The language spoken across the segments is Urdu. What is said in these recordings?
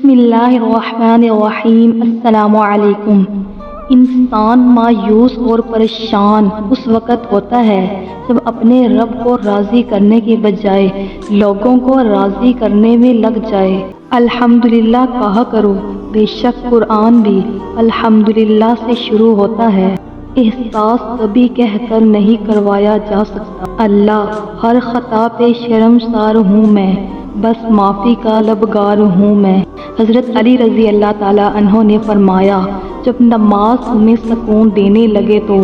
بسم اللہ الرحمن الرحیم۔ السلام علیکم۔ انسان مایوس اور پریشان اس وقت ہوتا ہے جب اپنے رب کو راضی کرنے کے بجائے لوگوں کو راضی کرنے میں لگ جائے۔ الحمدللہ کہا کرو، بے شک قرآن بھی الحمدللہ سے شروع ہوتا ہے۔ احساس کبھی کہہ کر نہیں کروایا جا سکتا۔ اللہ، ہر خطا پہ شرمسار ہوں میں، بس معافی کا طلبگار ہوں میں۔ حضرت علی رضی اللہ تعالیٰ عنہ نے فرمایا، جب نماز تمہیں سکون دینے لگے تو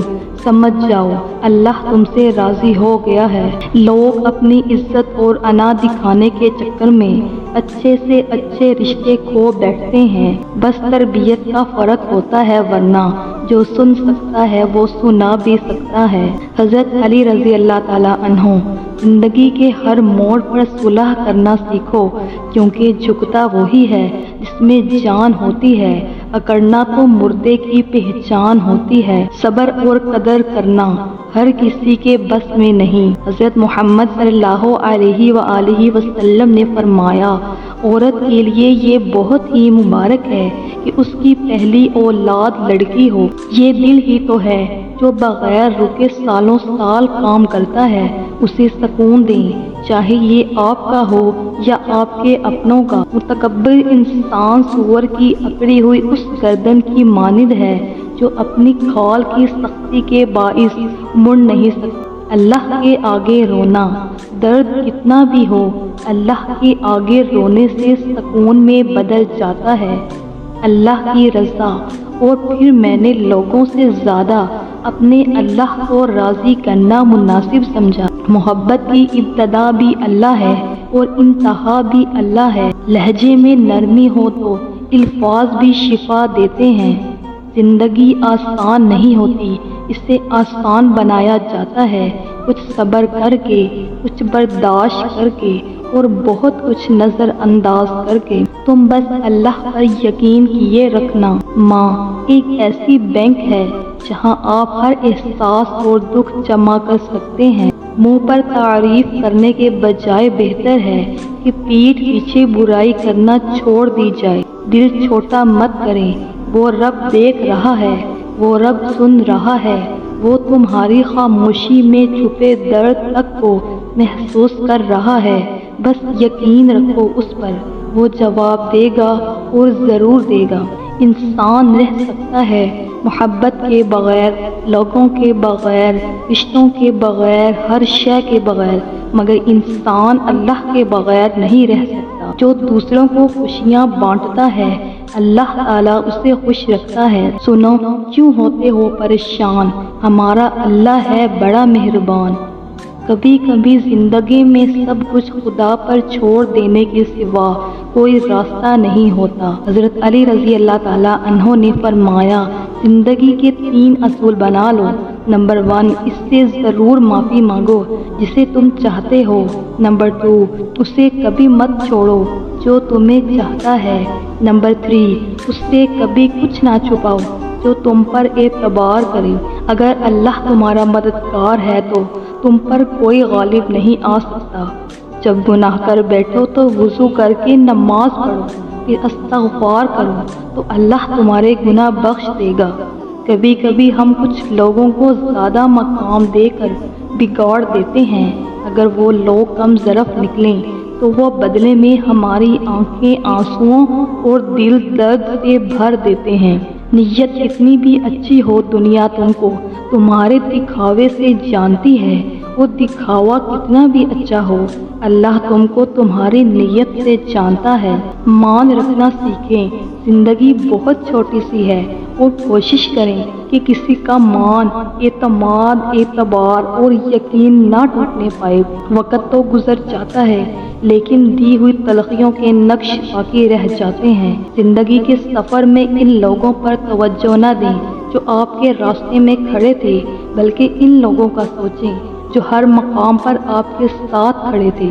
سمجھ جاؤ اللہ تم سے راضی ہو گیا ہے۔ لوگ اپنی عزت اور انا دکھانے کے چکر میں اچھے سے اچھے رشتے کھو بیٹھتے ہیں، بس تربیت کا فرق ہوتا ہے، ورنہ جو سن سکتا ہے وہ سنا بھی سکتا ہے۔ حضرت علی رضی اللہ تعالیٰ عنہ، زندگی کے ہر موڑ پر صلح کرنا سیکھو، کیونکہ جھکتا وہی ہے جس میں جان ہوتی ہے، اکڑنا تو مردے کی پہچان ہوتی ہے۔ صبر اور قدر کرنا ہر کسی کے بس میں نہیں۔ حضرت محمد صلی اللہ علیہ وآلہ وسلم نے فرمایا، عورت کے لیے یہ بہت ہی مبارک ہے کہ اس کی پہلی اولاد لڑکی ہو۔ یہ دل ہی تو ہے جو بغیر رکے سالوں سال کام کرتا ہے، اسے سکون دیں، چاہے یہ آپ کا ہو یا آپ کے اپنوں کا۔ متکبر انسان سور کی اکڑی ہوئی اس گردن کی مانند ہے جو اپنی کھال کی سختی کے باعث مڑ نہیں سکتا۔ اللہ کے آگے رونا، درد کتنا بھی ہو، اللہ کے آگے رونے سے سکون میں بدل جاتا ہے۔ اللہ کی رضا، اور پھر میں نے لوگوں سے زیادہ اپنے اللہ کو راضی کرنا مناسب سمجھا۔ محبت کی ابتدا بھی اللہ ہے اور انتہا بھی اللہ ہے۔ لہجے میں نرمی ہو تو الفاظ بھی شفا دیتے ہیں۔ زندگی آسان نہیں ہوتی، اسے آسان بنایا جاتا ہے، کچھ صبر کر کے، کچھ برداشت کر کے، اور بہت کچھ نظر انداز کر کے۔ تم بس اللہ پر یقین کیے رکھنا۔ ماں ایک ایسی بینک ہے جہاں آپ ہر احساس اور دکھ جمع کر سکتے ہیں۔ منہ پر تعریف کرنے کے بجائے بہتر ہے کہ پیٹھ پیچھے برائی کرنا چھوڑ دی جائے۔ دل چھوٹا مت کریں، وہ رب دیکھ رہا ہے، وہ رب سن رہا ہے، وہ تمہاری خاموشی میں چھپے درد تک کو محسوس کر رہا ہے۔ بس یقین رکھو اس پر، وہ جواب دے گا اور ضرور دے گا۔ انسان رہ سکتا ہے محبت کے بغیر، لوگوں کے بغیر، رشتوں کے بغیر، ہر شے کے بغیر، مگر انسان اللہ کے بغیر نہیں رہ سکتا۔ جو دوسروں کو خوشیاں بانٹتا ہے، اللہ تعالیٰ اسے خوش رکھتا ہے۔ سنو، کیوں ہوتے ہو پریشان، ہمارا اللہ ہے بڑا مہربان۔ کبھی کبھی زندگی میں سب کچھ خدا پر چھوڑ دینے کے سوا کوئی راستہ نہیں ہوتا۔ حضرت علی رضی اللہ تعالیٰ عنہ نے فرمایا، زندگی کے 3 اصول بنا لو۔ نمبر 1، اس سے ضرور معافی مانگو جسے تم چاہتے ہو۔ نمبر 2، اسے کبھی مت چھوڑو جو تمہیں چاہتا ہے۔ نمبر 3، اس سے کبھی کچھ نہ چھپاؤ جو تم پر اعتبار کرے۔ اگر اللہ تمہارا مددگار ہے تو تم پر کوئی غالب نہیں آ سکتا۔ جب گناہ کر بیٹھو تو وضو کر کے نماز پڑھو، پھر استغفار کرو تو اللہ تمہارے گناہ بخش دے گا۔ کبھی کبھی ہم کچھ لوگوں کو زیادہ مقام دے کر بگاڑ دیتے ہیں۔ اگر وہ لوگ کم ظرف نکلیں تو وہ بدلے میں ہماری آنکھیں آنسوؤں اور دل درد سے بھر دیتے ہیں۔ نیت کتنی بھی اچھی ہو، دنیا تم کو تمہارے دکھاوے سے جانتی ہے، وہ دکھاوا کتنا بھی اچھا ہو، اللہ تم کو تمہاری نیت سے جانتا ہے۔ مان رکھنا سیکھیں، زندگی بہت چھوٹی سی ہے، اور کوشش کریں کہ کسی کا مان، اعتماد، اعتبار اور یقین نہ ٹوٹنے پائے۔ وقت تو گزر جاتا ہے لیکن دی ہوئی تلخیوں کے نقش باقی رہ جاتے ہیں۔ زندگی کے سفر میں ان لوگوں پر توجہ نہ دیں جو آپ کے راستے میں کھڑے تھے، بلکہ ان لوگوں کا سوچیں جو ہر مقام پر آپ کے ساتھ کھڑے تھے۔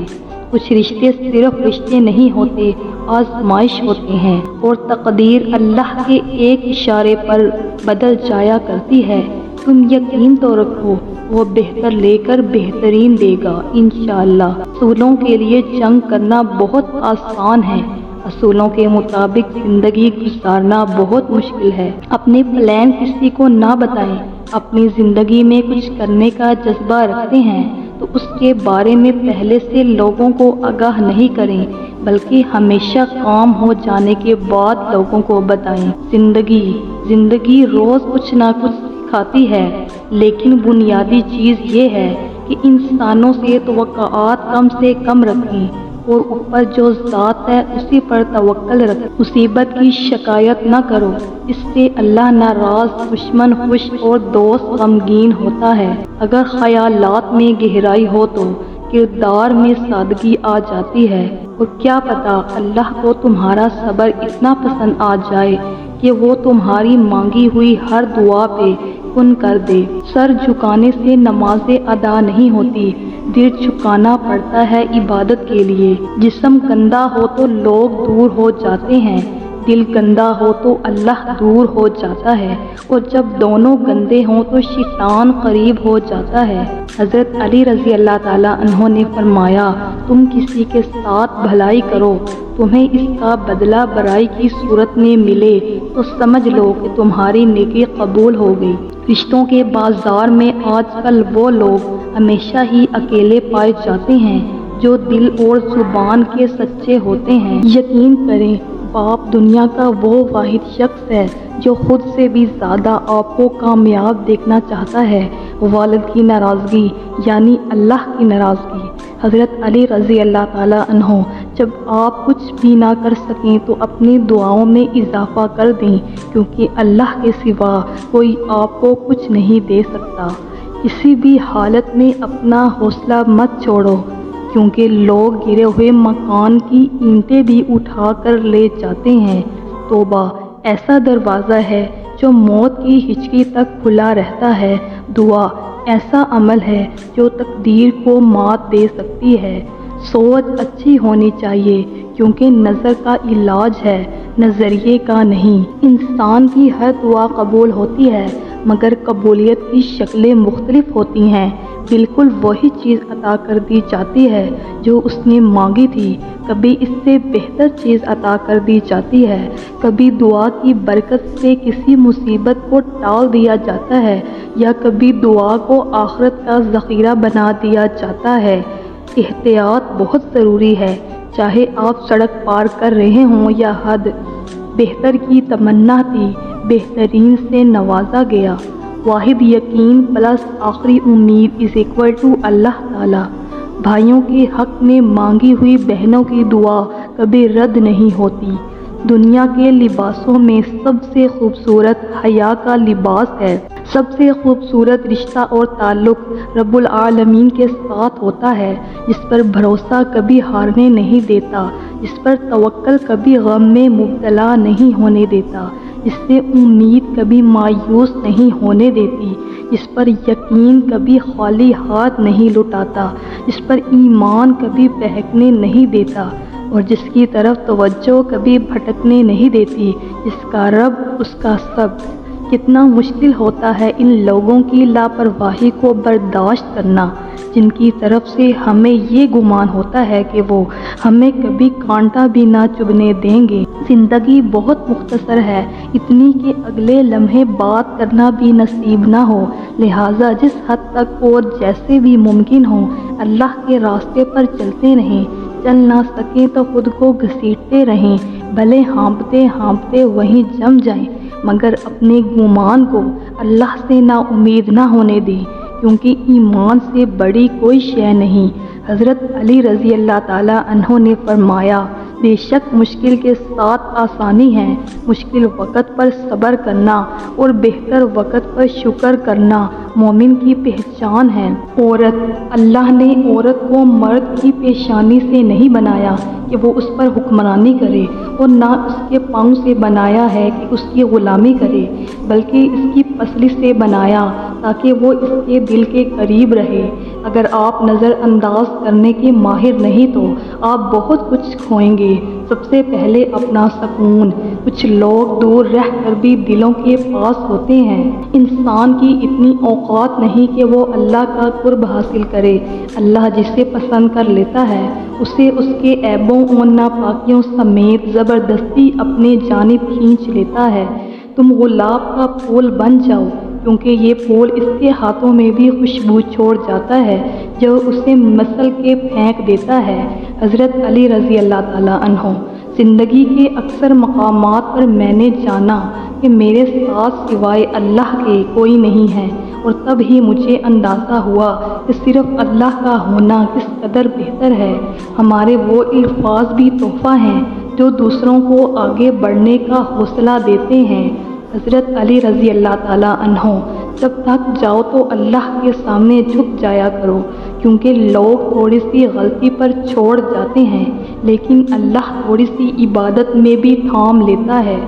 کچھ رشتے صرف رشتے نہیں ہوتے، آزمائش ہوتے ہیں، اور تقدیر اللہ کے ایک اشارے پر بدل جایا کرتی ہے۔ تم یقین تو رکھو، وہ بہتر لے کر بہترین دے گا انشاءاللہ۔ اصولوں کے لیے جنگ کرنا بہت آسان ہے، اصولوں کے مطابق زندگی گزارنا بہت مشکل ہے۔ اپنے پلان کسی کو نہ بتائیں۔ اپنی زندگی میں کچھ کرنے کا جذبہ رکھتے ہیں تو اس کے بارے میں پہلے سے لوگوں کو آگاہ نہیں کریں، بلکہ ہمیشہ کام ہو جانے کے بعد لوگوں کو بتائیں۔ زندگی روز کچھ نہ کچھ سکھاتی ہے، لیکن بنیادی چیز یہ ہے کہ انسانوں سے توقعات کم سے کم رکھیں اور اوپر جو ذات ہے اسی پر توکل رکھیں۔ مصیبت کی شکایت نہ کرو، اس سے اللہ ناراض، دشمن خوش اور دوست غمگین ہوتا ہے۔ اگر خیالات میں گہرائی ہو تو کردار میں سادگی آ جاتی ہے، اور کیا پتہ اللہ کو تمہارا صبر اتنا پسند آ جائے کہ وہ تمہاری مانگی ہوئی ہر دعا پہ کن کر دے۔ سر جھکانے سے نمازیں ادا نہیں ہوتی، دل جھکانا پڑتا ہے عبادت کے لیے۔ جسم گندا ہو تو لوگ دور ہو جاتے ہیں، دل گندا ہو تو اللہ دور ہو جاتا ہے، اور جب دونوں گندے ہوں تو شیطان قریب ہو جاتا ہے۔ حضرت علی رضی اللہ تعالیٰ عنہ نے فرمایا، تم کسی کے ساتھ بھلائی کرو، تمہیں اس کا بدلہ برائی کی صورت میں ملے تو سمجھ لو کہ تمہاری نیکی قبول ہو گئی۔ رشتوں کے بازار میں آج کل وہ لوگ ہمیشہ ہی اکیلے پائے جاتے ہیں جو دل اور زبان کے سچے ہوتے ہیں۔ یقین کریں، باپ دنیا کا وہ واحد شخص ہے جو خود سے بھی زیادہ آپ کو کامیاب دیکھنا چاہتا ہے۔ والد کی ناراضگی یعنی اللہ کی ناراضگی۔ حضرت علی رضی اللہ تعالیٰ عنہ جب آپ کچھ بھی نہ کر سکیں تو اپنی دعاؤں میں اضافہ کر دیں، کیونکہ اللہ کے سوا کوئی آپ کو کچھ نہیں دے سکتا۔ کسی بھی حالت میں اپنا حوصلہ مت چھوڑو، کیونکہ لوگ گرے ہوئے مکان کی اینٹیں بھی اٹھا کر لے جاتے ہیں۔ توبہ ایسا دروازہ ہے جو موت کی ہچکی تک کھلا رہتا ہے۔ دعا ایسا عمل ہے جو تقدیر کو مات دے سکتی ہے۔ سوچ اچھی ہونی چاہیے، کیونکہ نظر کا علاج ہے، نظریے کا نہیں۔ انسان کی ہر دعا قبول ہوتی ہے، مگر قبولیت کی شکلیں مختلف ہوتی ہیں۔ بالکل وہی چیز عطا کر دی جاتی ہے جو اس نے مانگی تھی، کبھی اس سے بہتر چیز عطا کر دی جاتی ہے، کبھی دعا کی برکت سے کسی مصیبت کو ٹال دیا جاتا ہے، یا کبھی دعا کو آخرت کا ذخیرہ بنا دیا جاتا ہے۔ احتیاط بہت ضروری ہے، چاہے آپ سڑک پار کر رہے ہوں یا حد۔ بہتر کی تمنا تھی، بہترین سے نوازا گیا۔ واحد یقین پلس آخری امید اللہ تعالیٰ۔ بھائیوں کے حق میں مانگی ہوئی بہنوں کی دعا کبھی رد نہیں ہوتی۔ دنیا کے لباسوں میں سب سے خوبصورت حیا کا لباس ہے۔ سب سے خوبصورت رشتہ اور تعلق رب العالمین کے ساتھ ہوتا ہے، جس پر بھروسہ کبھی ہارنے نہیں دیتا، جس پر توکل کبھی غم میں مبتلا نہیں ہونے دیتا، جس سے امید کبھی مایوس نہیں ہونے دیتی، جس پر یقین کبھی خالی ہاتھ نہیں لوٹاتا، جس پر ایمان کبھی بہکنے نہیں دیتا، اور جس کی طرف توجہ کبھی بھٹکنے نہیں دیتی، جس کا رب اس کا سب۔ کتنا مشکل ہوتا ہے ان لوگوں کی لاپرواہی کو برداشت کرنا، جن کی طرف سے ہمیں یہ گمان ہوتا ہے کہ وہ ہمیں کبھی کانٹا بھی نہ چبھنے دیں گے۔ زندگی بہت مختصر ہے، اتنی کہ اگلے لمحے بات کرنا بھی نصیب نہ ہو، لہٰذا جس حد تک اور جیسے بھی ممکن ہو اللہ کے راستے پر چلتے رہیں۔ چل نہ سکیں تو خود کو گھسیٹتے رہیں، بھلے ہانپتے ہانپتے وہیں جم جائیں، مگر اپنے گمان کو اللہ سے نا امید نہ ہونے دیں، کیونکہ ایمان سے بڑی کوئی شے نہیں۔ حضرت علی رضی اللہ تعالیٰ عنہ نے فرمایا، بے شک مشکل کے ساتھ آسانی ہے، مشکل وقت پر صبر کرنا اور بہتر وقت پر شکر کرنا مومن کی پہچان ہے۔ اللہ نے عورت کو مرد کی پیشانی سے نہیں بنایا کہ وہ اس پر حکمرانی کرے، اور نہ اس کے پاؤں سے بنایا ہے کہ اس کی غلامی کرے، بلکہ اس کی پسلی سے بنایا تاکہ وہ اس کے دل کے قریب رہے۔ اگر آپ نظر انداز کرنے کے ماہر نہیں تو آپ بہت کچھ کھوئیں گے۔ سب سے پہلے اپنا سکون۔ کچھ لوگ دور رہ کر بھی دلوں کے پاس ہوتے ہیں۔ انسان کی اتنی اوقات نہیں کہ وہ اللہ کا قرب حاصل کرے۔ اللہ جسے پسند کر لیتا ہے اسے اس کے عیبوں اور ناپاکیوں سمیت زبردستی اپنے جانب کھینچ لیتا ہے۔ تم گلاب کا پھول بن جاؤ، کیونکہ یہ پھول اس کے ہاتھوں میں بھی خوشبو چھوڑ جاتا ہے جو اسے مسل کے پھینک دیتا ہے۔ حضرت علی رضی اللہ تعالیٰ عنہ۔ زندگی کے اکثر مقامات پر میں نے جانا کہ میرے ساتھ سوائے اللہ کے کوئی نہیں ہے، اور تب ہی مجھے اندازہ ہوا کہ صرف اللہ کا ہونا کس قدر بہتر ہے۔ ہمارے وہ الفاظ بھی تحفہ ہیں جو دوسروں کو آگے بڑھنے کا حوصلہ دیتے ہیں۔ حضرت علی رضی اللہ تعالیٰ عنہ۔ جب تھک جاؤ تو اللہ کے سامنے جھک جایا کرو، کیونکہ لوگ تھوڑی سی غلطی پر چھوڑ جاتے ہیں لیکن اللہ تھوڑی سی عبادت میں بھی تھام لیتا ہے۔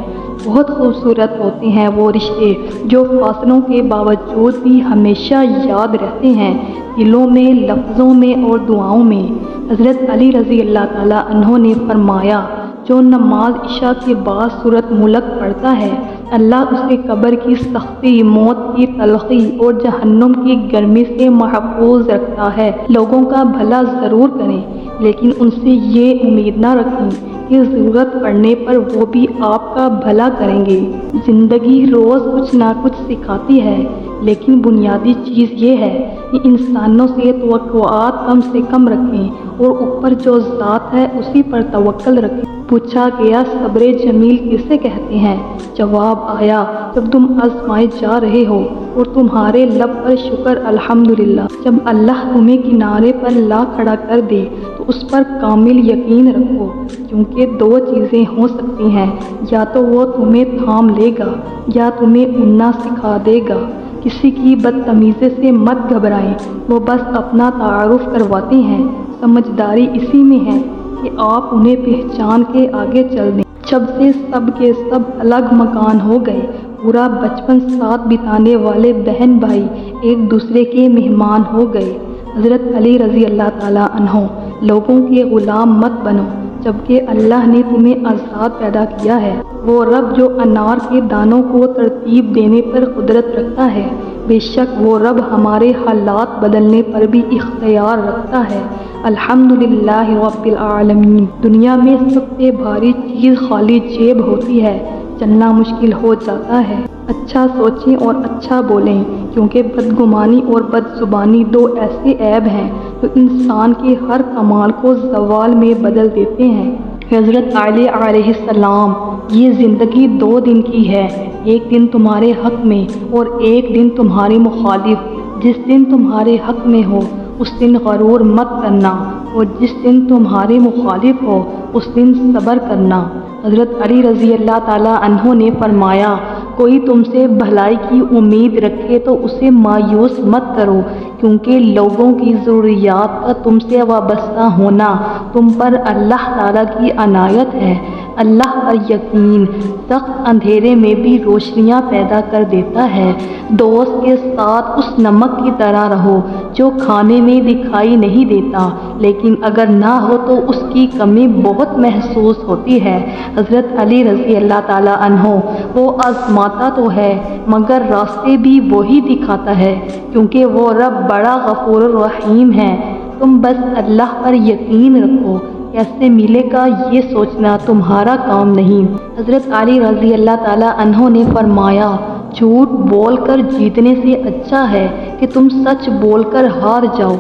بہت خوبصورت ہوتے ہیں وہ رشتے جو فاصلوں کے باوجود بھی ہمیشہ یاد رہتے ہیں، دلوں میں، لفظوں میں اور دعاؤں میں۔ حضرت علی رضی اللہ تعالیٰ عنہ نے فرمایا، جو نماز عشاء کے بعد سورۃ ملک پڑھتا ہے اللہ اسے قبر کی سختی، موت کی تلخی اور جہنم کی گرمی سے محفوظ رکھتا ہے۔ لوگوں کا بھلا ضرور کریں لیکن ان سے یہ امید نہ رکھیں کہ ضرورت پڑنے پر وہ بھی آپ کا بھلا کریں گے۔ زندگی روز کچھ نہ کچھ سکھاتی ہے، لیکن بنیادی چیز یہ ہے کہ انسانوں سے توقعات کم سے کم رکھیں اور اوپر جو ذات ہے اسی پر توکل رکھیں۔ پوچھا گیا صبر جمیل کسے کہتے ہیں؟ جواب آیا، جب تم آزمائے جا رہے ہو اور تمہارے لب پر شکر الحمدللہ۔ جب اللہ تمہیں کنارے پر لا کھڑا کر دے تو اس پر کامل یقین رکھو، کیونکہ دو چیزیں ہو سکتی ہیں، یا تو وہ تمہیں تھام لے گا یا تمہیں اڑنا سکھا دے گا۔ کسی کی بدتمیزی سے مت گھبرائیں، وہ بس اپنا تعارف کرواتے ہیں۔ سمجھداری اسی میں ہے کہ آپ انہیں پہچان کے آگے چل دیں۔ جب سے سب کے سب الگ مکان ہو گئے، پورا بچپن ساتھ بتانے والے بہن بھائی ایک دوسرے کے مہمان ہو گئے۔ حضرت علی رضی اللہ تعالیٰ عنہ۔ لوگوں کے غلام مت بنو، جبکہ اللہ نے تمہیں آزاد پیدا کیا ہے۔ وہ رب جو انار کے دانوں کو ترتیب دینے پر قدرت رکھتا ہے، بے شک وہ رب ہمارے حالات بدلنے پر بھی اختیار رکھتا ہے۔ الحمدللہ رب العالمین۔ دنیا میں سب سے بھاری چیز خالی جیب ہوتی ہے، چلنا مشکل ہو جاتا ہے۔ اچھا سوچیں اور اچھا بولیں، کیونکہ بدگمانی اور بدزبانی دو ایسے عیب ہیں جو انسان کے ہر کمال کو زوال میں بدل دیتے ہیں۔ حضرت علی علیہ السلام۔ یہ زندگی 2 دن کی ہے، ایک دن تمہارے حق میں اور ایک دن تمہارے مخالف۔ جس دن تمہارے حق میں ہو اس دن غرور مت کرنا، اور جس دن تمہارے مخالف ہو اس دن صبر کرنا۔ حضرت علی رضی اللہ تعالیٰ عنہ نے فرمایا، کوئی تم سے بھلائی کی امید رکھے تو اسے مایوس مت کرو، کیونکہ لوگوں کی ضروریات کا تم سے وابستہ ہونا تم پر اللہ تعالیٰ کی عنایت ہے۔ اللہ پر یقین سخت اندھیرے میں بھی روشنیاں پیدا کر دیتا ہے۔ دوست کے ساتھ اس نمک کی طرح رہو جو کھانے میں دکھائی نہیں دیتا، لیکن اگر نہ ہو تو اس کی کمی بہت محسوس ہوتی ہے۔ حضرت علی رضی اللہ تعالیٰ عنہ۔ وہ آزماتا تو ہے مگر راستے بھی وہی دکھاتا ہے، کیونکہ وہ رب بڑا غفور الرحیم ہے۔ تم بس اللہ پر یقین رکھو، کیسے ملے گا یہ سوچنا تمہارا کام نہیں۔ حضرت علی رضی اللہ تعالیٰ عنہ نے فرمایا، جھوٹ بول کر جیتنے سے اچھا ہے کہ تم سچ بول کر ہار جاؤ۔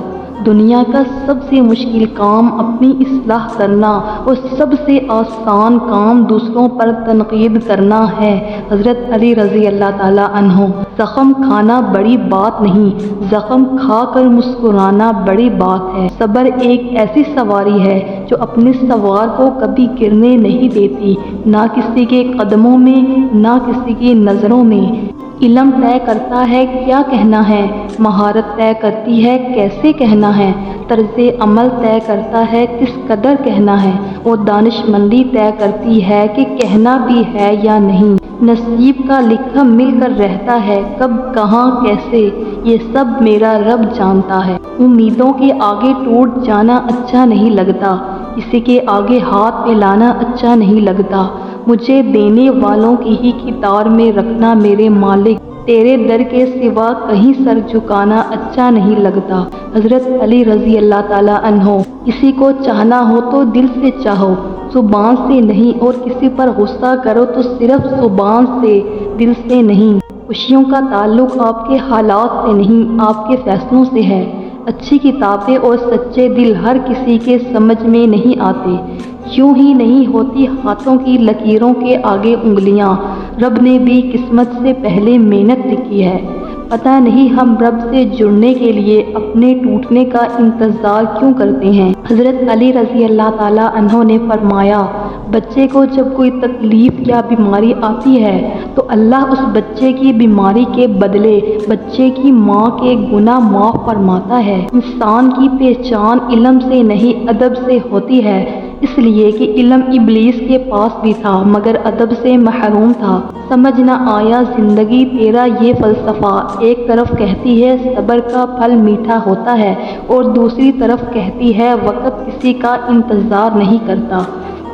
دنیا کا سب سے مشکل کام اپنی اصلاح کرنا اور سب سے آسان کام دوسروں پر تنقید کرنا ہے۔ حضرت علی رضی اللہ تعالیٰ عنہ۔ زخم کھانا بڑی بات نہیں، زخم کھا کر مسکرانا بڑی بات ہے۔ صبر ایک ایسی سواری ہے جو اپنے سوار کو کبھی گرنے نہیں دیتی، نہ کسی کے قدموں میں نہ کسی کی نظروں میں۔ علم طے کرتا ہے کیا کہنا ہے، مہارت طے کرتی ہے کیسے کہنا ہے، طرز عمل طے کرتا ہے کس قدر کہنا ہے، اور دانشمندی طے کرتی ہے کہ کہنا بھی ہے یا نہیں۔ نصیب کا لکھا مل کر رہتا ہے، کب کہاں کیسے یہ سب میرا رب جانتا ہے۔ امیدوں کے آگے ٹوٹ جانا اچھا نہیں لگتا، کسی کے آگے ہاتھ پھیلانا اچھا نہیں لگتا، مجھے دینے والوں کی ہی قطار میں رکھنا میرے مالک، تیرے در کے سوا کہیں سر جھکانا اچھا نہیں لگتا۔ حضرت علی رضی اللہ تعالیٰ عنہ۔ کسی کو چاہنا ہو تو دل سے چاہو، زبان سے نہیں، اور کسی پر غصہ کرو تو صرف زبان سے، دل سے نہیں۔ خوشیوں کا تعلق آپ کے حالات سے نہیں، آپ کے فیصلوں سے ہے۔ اچھی کتابیں اور سچے دل ہر کسی کے سمجھ میں نہیں آتے، یوں ہی نہیں ہوتی ہاتھوں کی لکیروں کے آگے انگلیاں، رب نے بھی قسمت سے پہلے محنت لکھی ہے۔ پتہ نہیں ہم رب سے جڑنے کے لیے اپنے ٹوٹنے کا انتظار کیوں کرتے ہیں۔ حضرت علی رضی اللہ تعالیٰ عنہ نے فرمایا، بچے کو جب کوئی تکلیف یا بیماری آتی ہے تو اللہ اس بچے کی بیماری کے بدلے بچے کی ماں کے گناہ معاف فرماتا ہے۔ انسان کی پہچان علم سے نہیں ادب سے ہوتی ہے، اس لیے کہ علم ابلیس کے پاس بھی تھا مگر ادب سے محروم تھا۔ سمجھ نہ آیا زندگی تیرا یہ فلسفہ، ایک طرف کہتی ہے صبر کا پھل میٹھا ہوتا ہے اور دوسری طرف کہتی ہے وقت کسی کا انتظار نہیں کرتا،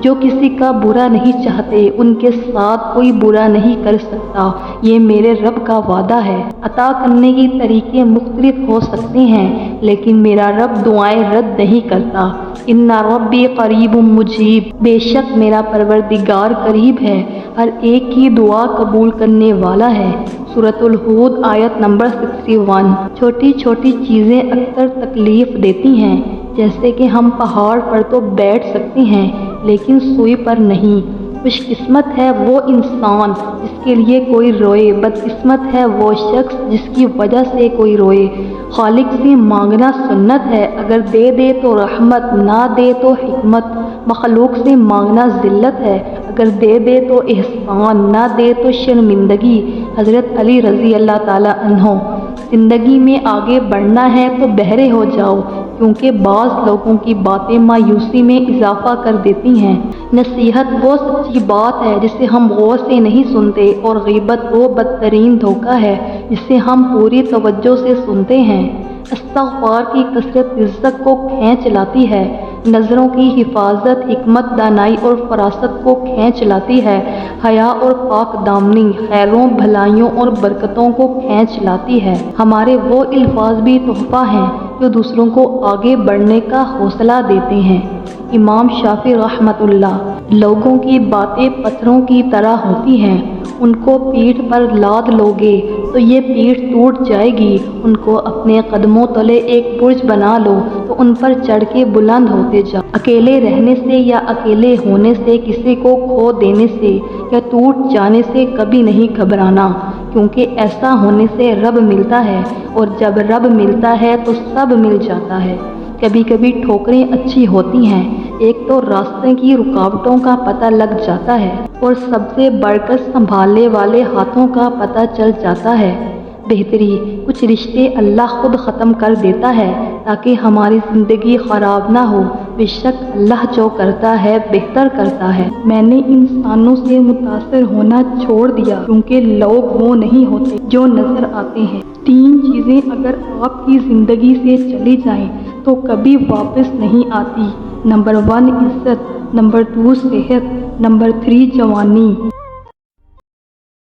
جو کسی کا برا نہیں چاہتے ان کے ساتھ کوئی برا نہیں کر سکتا، یہ میرے رب کا وعدہ ہے۔ عطا کرنے کے طریقے مختلف ہو سکتے ہیں لیکن میرا رب دعائیں رد نہیں کرتا۔ ان ربی قریب مجیب، بے شک میرا پروردگار قریب ہے، ہر ایک کی دعا قبول کرنے والا ہے۔ سورۃ الہود آیت نمبر 61۔ چھوٹی چھوٹی چیزیں اکثر تکلیف دیتی ہیں، جیسے کہ ہم پہاڑ پر تو بیٹھ سکتے ہیں لیکن سوئی پر نہیں۔ خوش قسمت ہے وہ انسان جس کے لیے کوئی روئے، بد قسمت ہے وہ شخص جس کی وجہ سے کوئی روئے۔ خالق سے مانگنا سنت ہے، اگر دے دے تو رحمت، نہ دے تو حکمت۔ مخلوق سے مانگنا ذلت ہے، اگر دے دے تو احسان، نہ دے تو شرمندگی۔ حضرت علی رضی اللہ تعالیٰ عنہ۔ زندگی میں آگے بڑھنا ہے تو بہرے ہو جاؤ، کیونکہ بعض لوگوں کی باتیں مایوسی میں اضافہ کر دیتی ہیں۔ نصیحت وہ سچی بات ہے جسے ہم غور سے نہیں سنتے، اور غیبت وہ بدترین دھوکہ ہے جسے ہم پوری توجہ سے سنتے ہیں۔ استغفار کی کثرت رزق کو کھینچ لاتی ہے، نظروں کی حفاظت حکمت، دانائی اور فراست کو کھینچ لاتی ہے، حیا اور پاک دامنی خیروں بھلائیوں اور برکتوں کو کھینچ لاتی ہے۔ ہمارے وہ الفاظ بھی تحفہ ہیں جو دوسروں کو آگے بڑھنے کا حوصلہ دیتے ہیں۔ امام شافعی رحمۃ اللہ۔ لوگوں کی باتیں پتھروں کی طرح ہوتی ہیں، ان کو پیٹھ پر لاد لوگے تو یہ پیٹھ ٹوٹ جائے گی، ان کو اپنے قدموں تلے ایک برج بنا لو تو ان پر چڑھ کے بلند ہوتے جاؤ۔ اکیلے رہنے سے یا اکیلے ہونے سے، کسی کو کھو دینے سے یا ٹوٹ جانے سے کبھی نہیں گھبرانا، کیونکہ ایسا ہونے سے رب ملتا ہے، اور جب رب ملتا ہے تو سب مل جاتا ہے۔ کبھی کبھی ٹھوکریں اچھی ہوتی ہیں، ایک تو راستے کی رکاوٹوں کا پتہ لگ جاتا ہے اور سب سے بڑھ کر سنبھالنے والے ہاتھوں کا پتہ چل جاتا ہے۔ بہتری، کچھ رشتے اللہ خود ختم کر دیتا ہے تاکہ ہماری زندگی خراب نہ ہو، بے شک اللہ جو کرتا ہے بہتر کرتا ہے۔ میں نے انسانوں سے متاثر ہونا چھوڑ دیا کیونکہ لوگ وہ نہیں ہوتے جو نظر آتے ہیں۔ 3 چیزیں اگر آپ کی زندگی سے چلی جائیں تو کبھی واپس نہیں آتی۔ نمبر 1 عزت، نمبر 2 صحت، نمبر 3 جوانی۔